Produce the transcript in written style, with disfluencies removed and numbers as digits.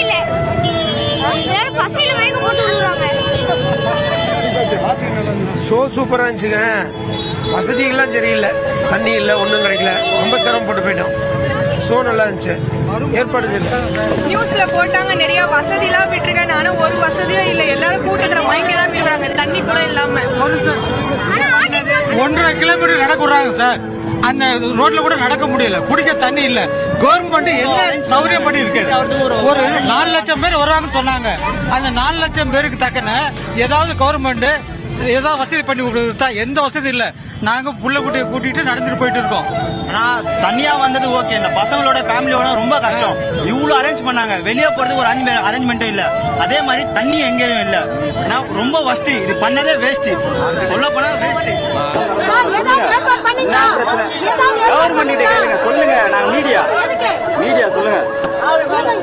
இல்ல. எல்லாரும் பசியில மயக்க போட்டு விழுறாங்க. ஷோ சூப்பரா இருந்துச்சுங்க. வசதிகள்லாம் சரியில்லை, தண்ணி இல்லை, ஒன்றும் கிடைக்கல, ரொம்ப சிரமப்பட்டு போயிட்டோம். ஷோ நல்லா இருந்துச்சு, ஏற்பாடு செய்யல. நியூஸ்ல போட்டாங்க நிறைய வசதி எல்லாம் விட்டுருக்காங்க, ஆனா ஒரு வசதியும் இல்ல. எல்லாரும் கூட்டத்துல மயக்க தான் விடுறாங்க, தண்ணி கூட இல்லாம. 1.5 கிலோமீட்டர் நடக்க விடுறாங்க சார். அந்த ரோட்ல கூட நடக்க முடியல, குடிக்க தண்ணி இல்ல. கவர்மெண்ட் என்ன சௌகரியம் பண்ணி இருக்கு? ஒரு 4 லட்சம் பேர் வருவாங்கன்னு சொன்னாங்க. அந்த 4 லட்சம் பேருக்கு தக்கன ஏதாவது கவர்மெண்ட் ஏதாவது வசதி பண்ணி கொடுத்தா? எந்த வசதி இல்ல. நாங்க புள்ள குட்டியை கூட்டிட்டு நடந்துட்டு போயிட்டு இருக்கோம். ஆனா தனியா வந்தது ஓகே, இந்த பசங்களோட ஃபேமிலியோட ரொம்ப கஷ்டம். இவ்வளவு அரேஞ்ச் பண்ணாங்க, வெளியே போறதுக்கு ஒரு அரேஞ்ச்மெண்ட்டும் இல்ல. அதே மாதிரி தண்ணி எங்கேயும் இல்ல. நான் ரொம்ப வஸ்ட், இது பண்ணதே வேஸ்ட். சொல்ல போனா சொல்லுங்க, நான் மீடியா சொல்லுங்க.